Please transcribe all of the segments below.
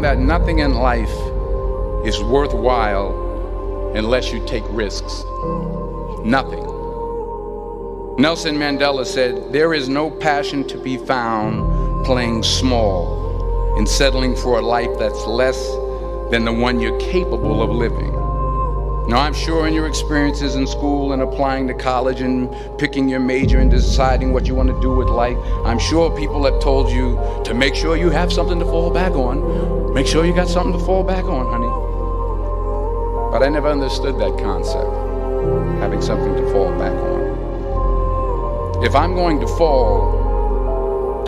that nothing in life is worthwhile unless you take risks. Nothing. Nelson Mandela said, "There is no passion to be found playing small and settling for a life that's less than the one you're capable of living." Now, I'm sure in your experiences in school and applying to college and picking your major and deciding what you want to do with life, I'm sure people have told you to make sure you have something to fall back on. Make sure you got something to fall back on, honey. But I never understood that concept, having something to fall back on. If I'm going to fall,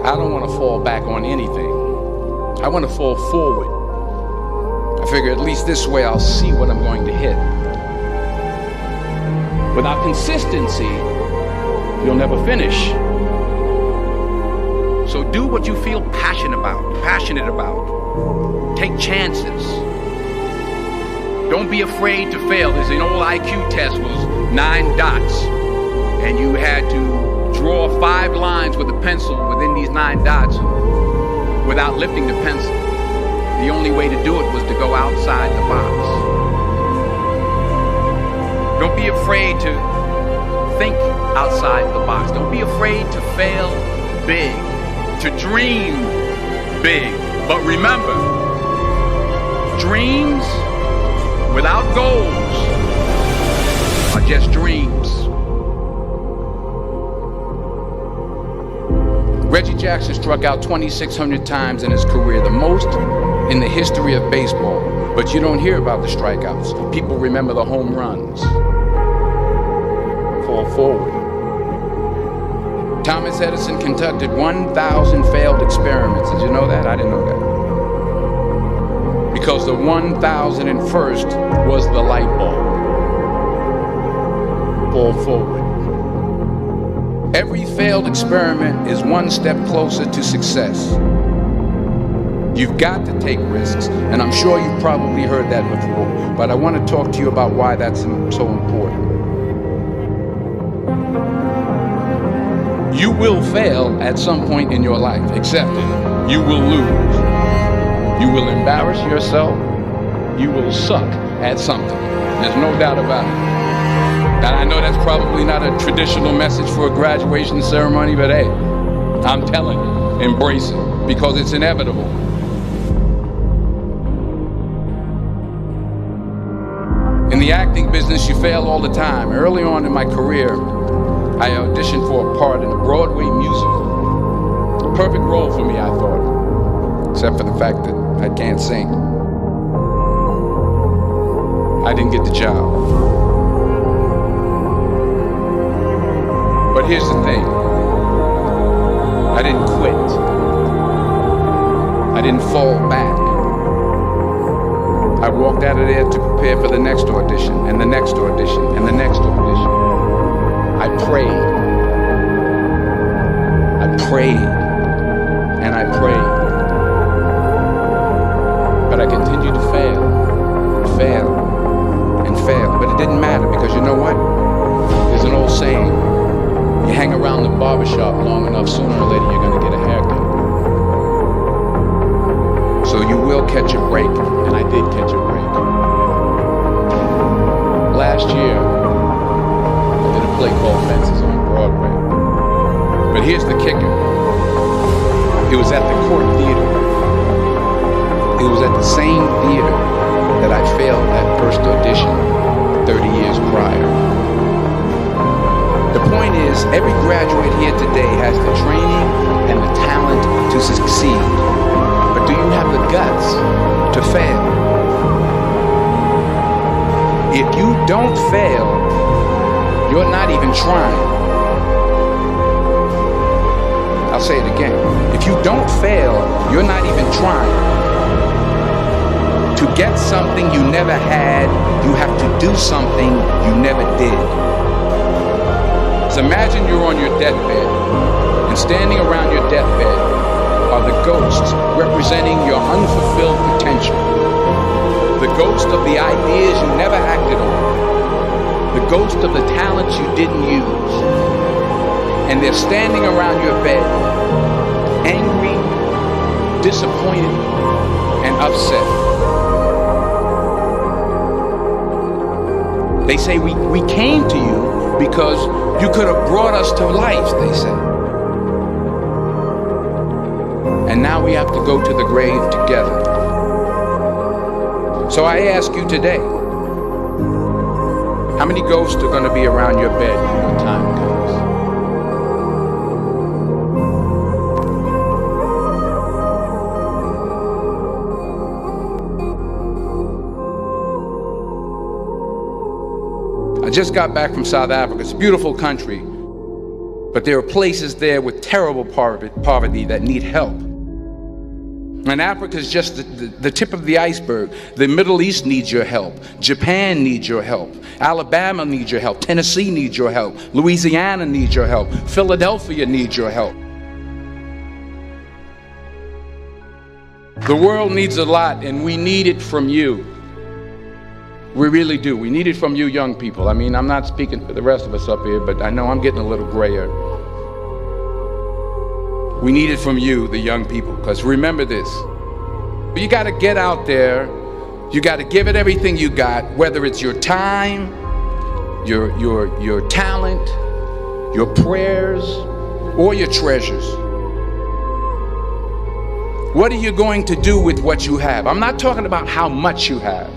I don't want to fall back on anything. I want to fall forward. I figure at least this way I'll see what I'm going to hit. Without consistency, you'll never finish. So do what you feel passionate about. Take chances. Don't be afraid to fail. There's an old IQ test, was 9 dots, and you had to draw 5 lines with a pencil within these 9 dots without lifting the pencil. The only way to do it was to go outside the box. Don't be afraid to think outside the box. Don't be afraid to fail big, to dream big. But remember, dreams without goals are just dreams. Reggie Jackson struck out 2,600 times in his career, the most in the history of baseball. But you don't hear about the strikeouts. People remember the home runs. Fall forward. Thomas Edison conducted 1,000 failed experiments. Did you know that? I didn't know that. Because the 1,001st was the light bulb. Fall forward. Every failed experiment is one step closer to success. You've got to take risks, and I'm sure you've probably heard that before, but I want to talk to you about why that's so important. You will fail at some point in your life, accept it. You will lose. You will embarrass yourself. You will suck at something. There's no doubt about it. And I know that's probably not a traditional message for a graduation ceremony, but hey, I'm telling you, embrace it, because it's inevitable. In the acting business, you fail all the time. Early on in my career, I auditioned for a part in a Broadway musical. Perfect role for me, I thought, except for the fact that I can't sing. I didn't get the job. But here's the thing. I didn't quit. I didn't fall back. I walked out of there to prepare for the next audition, and the next audition, and the next audition. I prayed. I prayed. And I prayed. But I continued to fail, and fail, and fail. But it didn't matter, because you know what? There's an old saying. You hang around the barbershop long enough, sooner or later you're going to get a haircut. So you will catch a break, and I did catch a break. Last year, I did a play called Fences on Broadway. But here's the kicker. It was at the Court Theater. It was at the same theater that I failed that first audition 30 years prior. The point is, every graduate here today has the training and the talent to succeed. But do you have the guts to fail? If you don't fail, you're not even trying. I'll say it again. If you don't fail, you're not even trying. To get something you never had, you have to do something you never did. So imagine you're on your deathbed, and standing around your deathbed are the ghosts representing your unfulfilled potential. The ghost of the ideas you never acted on. The ghost of the talents you didn't use. And they're standing around your bed, angry, disappointed and upset. They say we came to you because you could have brought us to life, they say. And now we have to go to the grave together. So I ask you today, how many ghosts are going to be around your bed when your time comes? I just got back from South Africa. It's a beautiful country, but there are places there with terrible poverty that need help. And Africa is just the tip of the iceberg. The Middle East needs your help. Japan needs your help. Alabama needs your help. Tennessee needs your help. Louisiana needs your help. Philadelphia needs your help. The world needs a lot, and we need it from you. We really do. We need it from you young people. I mean, I'm not speaking for the rest of us up here, but I know I'm getting a little grayer. We need it from you, the young people, because remember this. You got to get out there. You got to give it everything you got, whether it's your time, your talent, your prayers, or your treasures. What are you going to do with what you have? I'm not talking about how much you have.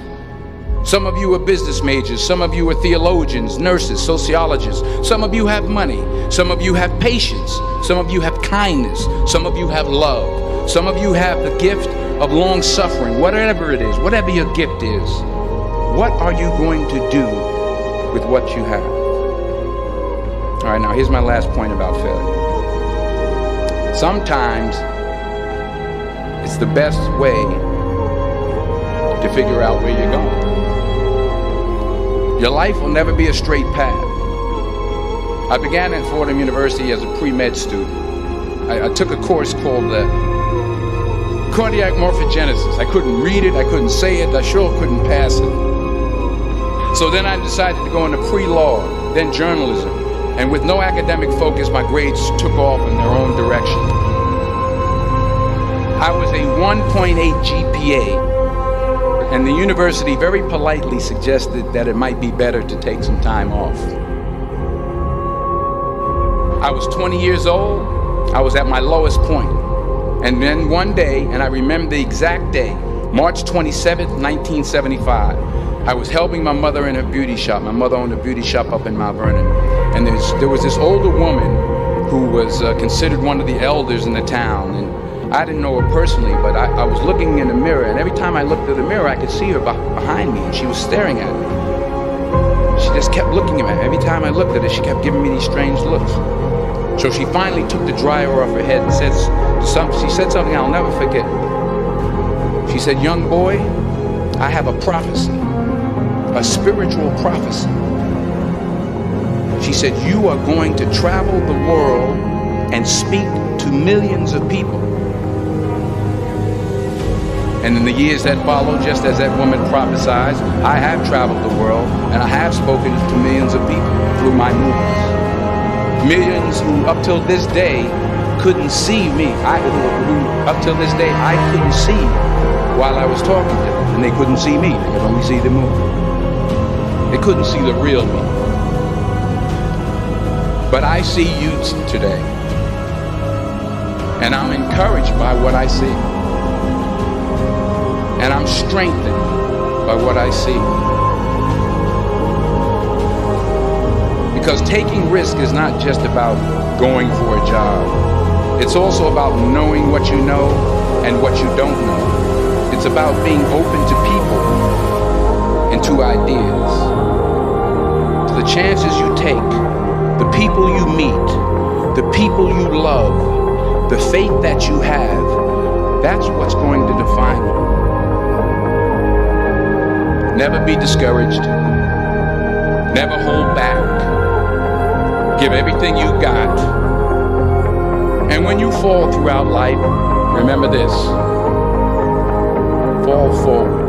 Some of you are business majors, some of you are theologians, nurses, sociologists. Some of you have money, some of you have patience, some of you have kindness, some of you have love, some of you have the gift of long suffering. Whatever it is, whatever your gift is, what are you going to do with what you have? All right, now here's my last point about failure. Sometimes it's the best way to figure out where you're going. Your life will never be a straight path. I began at Fordham University as a pre-med student. I took a course called cardiac morphogenesis. I couldn't read it, I couldn't say it, I sure couldn't pass it. So then I decided to go into pre-law, then journalism. And with no academic focus, my grades took off in their own direction. I was a 1.8 GPA. And the university very politely suggested that it might be better to take some time off. I was 20 years old. I was at my lowest point. And then one day, and I remember the exact day, March 27th, 1975, I was helping my mother in her beauty shop. My mother owned a beauty shop up in Mount Vernon. And there was this older woman who was considered one of the elders in the town. And I didn't know her personally, but I was looking in the mirror, and every time I looked at the mirror, I could see her behind me, and she was staring at me. She just kept looking at me. Every time I looked at her, she kept giving me these strange looks. So she finally took the dryer off her head and she said something I'll never forget. She said, "Young boy, I have a prophecy, a spiritual prophecy." She said, "You are going to travel the world and speak to millions of people." And in the years that followed, just as that woman prophesied, I have traveled the world and I have spoken to millions of people through my movies. Millions who up till this day couldn't see me. Up till this day I couldn't see while I was talking to them, and they couldn't see me. They could only see the movie. They couldn't see the real me. But I see you today, and I'm encouraged by what I see. And I'm strengthened by what I see. Because taking risk is not just about going for a job. It's also about knowing what you know and what you don't know. It's about being open to people and to ideas. To the chances you take, the people you meet, the people you love, the faith that you have, that's what's going to define you. Never be discouraged. Never hold back. Give everything you got. And when you fall throughout life, remember this: fall forward.